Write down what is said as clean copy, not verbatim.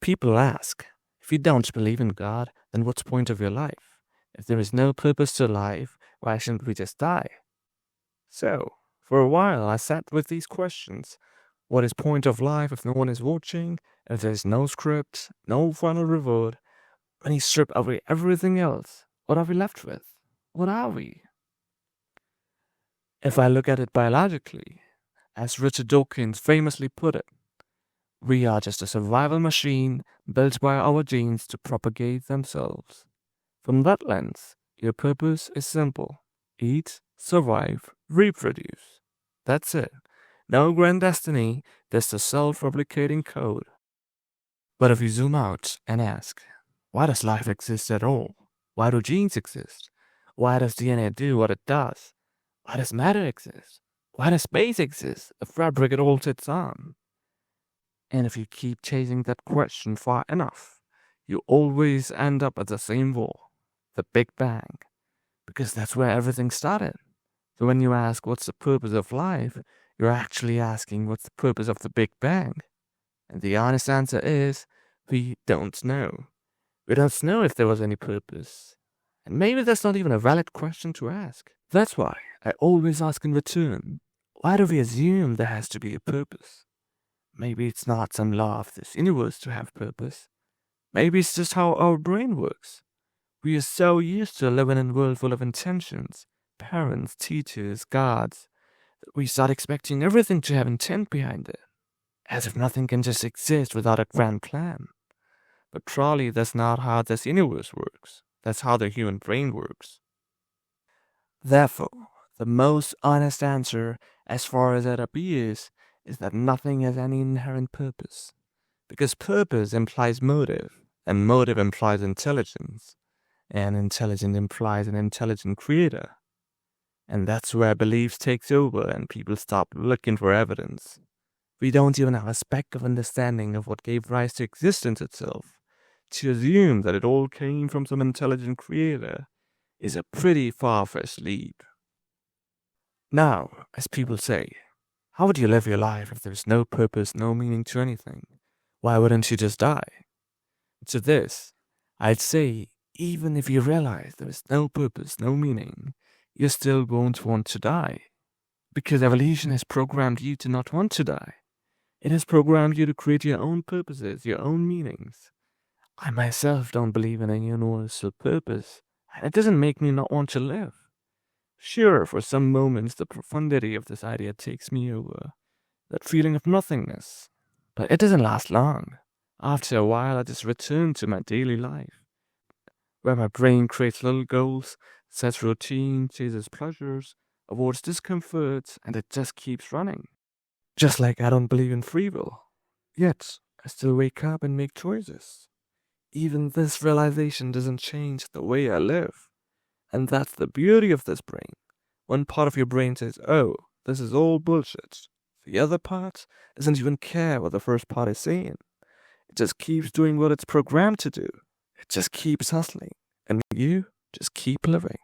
People ask, if you don't believe in God, then what's the point of your life? If there is no purpose to life, why shouldn't we just die? So, for a while I sat with these questions. What is point of life if no one is watching? If there's no script, no final reward? When you strip away everything else, what are we left with? What are we? If I look at it biologically, as Richard Dawkins famously put it, we are just a survival machine built by our genes to propagate themselves. From that lens, your purpose is simple. Eat, survive, reproduce. That's it. No grand destiny, just a self-replicating code. But if you zoom out and ask, why does life exist at all? Why do genes exist? Why does DNA do what it does? Why does matter exist? Why does space exist? The fabric it all sits on. And if you keep chasing that question far enough, you always end up at the same wall, the Big Bang, because that's where everything started. So when you ask what's the purpose of life, you're actually asking what's the purpose of the Big Bang. And the honest answer is, we don't know. We don't know if there was any purpose. And maybe that's not even a valid question to ask. That's why I always ask in return, why do we assume there has to be a purpose? Maybe it's not some law of this universe to have purpose. Maybe it's just how our brain works. We are so used to living in a world full of intentions, parents, teachers, gods, that we start expecting everything to have intent behind it, as if nothing can just exist without a grand plan. But truly, that's not how this universe works. That's how the human brain works. Therefore, the most honest answer, as far as it appears, is that nothing has any inherent purpose. Because purpose implies motive, and motive implies intelligence, and intelligence implies an intelligent creator. And that's where belief takes over and people stop looking for evidence. We don't even have a speck of understanding of what gave rise to existence itself. To assume that it all came from some intelligent creator is a pretty far-fetched leap. Now, as people say, how would you live your life if there's no purpose, no meaning to anything? Why wouldn't you just die? To this, I'd say, even if you realize there is no purpose, no meaning, you still won't want to die. Because evolution has programmed you to not want to die. It has programmed you to create your own purposes, your own meanings. I myself don't believe in a universal purpose, and it doesn't make me not want to live. Sure, for some moments the profundity of this idea takes me over, that feeling of nothingness, but it doesn't last long. After a while I just return to my daily life, where my brain creates little goals, sets routine, chases pleasures, avoids discomfort, and it just keeps running. Just like I don't believe in free will, yet I still wake up and make choices. Even this realization doesn't change the way I live. And that's the beauty of this brain. One part of your brain says, oh, this is all bullshit. The other part doesn't even care what the first part is saying. It just keeps doing what it's programmed to do. It just keeps hustling. And you just keep living.